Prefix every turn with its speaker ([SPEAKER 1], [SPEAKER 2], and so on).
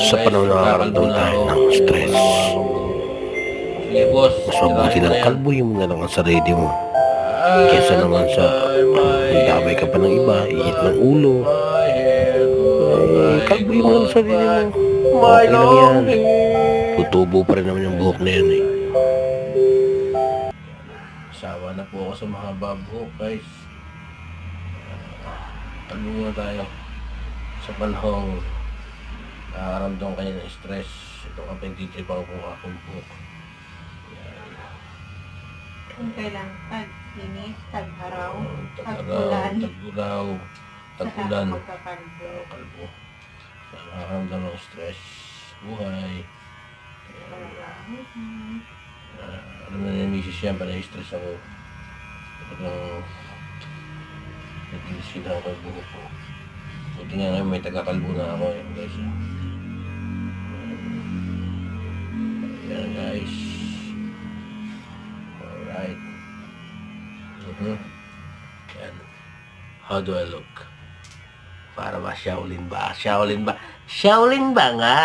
[SPEAKER 1] Sa panahon na nakakaramdam tayo ng stress,
[SPEAKER 2] Sige boss,
[SPEAKER 1] mas mabuti
[SPEAKER 2] tirahin mo
[SPEAKER 1] lang
[SPEAKER 2] na yan.
[SPEAKER 1] kalbuhin mo na lang ang sarili mo. Kesa naman sa damay ka pa ng iba, ihit ng ulo. Kalbuhin mo lang ang sarili mo. Okay lang yan. Tutubo pa rin naman yung buhok na yan eh.
[SPEAKER 2] Sawa na po ako sa mahaba buhok guys. Kalbo muna tayo. Sa panahong nakakaramdam kayo ng stress, ito ka pagtitrip ako kung akong buhok.
[SPEAKER 3] Kung kailan tag-init, tag-araw,
[SPEAKER 2] Tag-araw,
[SPEAKER 3] tag-ulan,
[SPEAKER 2] tag-ulaw,
[SPEAKER 3] saka
[SPEAKER 2] tag-ulan,
[SPEAKER 3] magkakalbo.
[SPEAKER 2] kalbo. Nakakaramdam ng stress, buhay. Alam na yung misis yan, na-stress ako. Talagang nag-iisin ako yung buhok ko. Buti nga ngayon may taga-kalbo na ako guys. Ayan guys. Alright. Ayan. How do I look? Para ba Shaolin ba? Shaolin ba? Shaolin ba nga?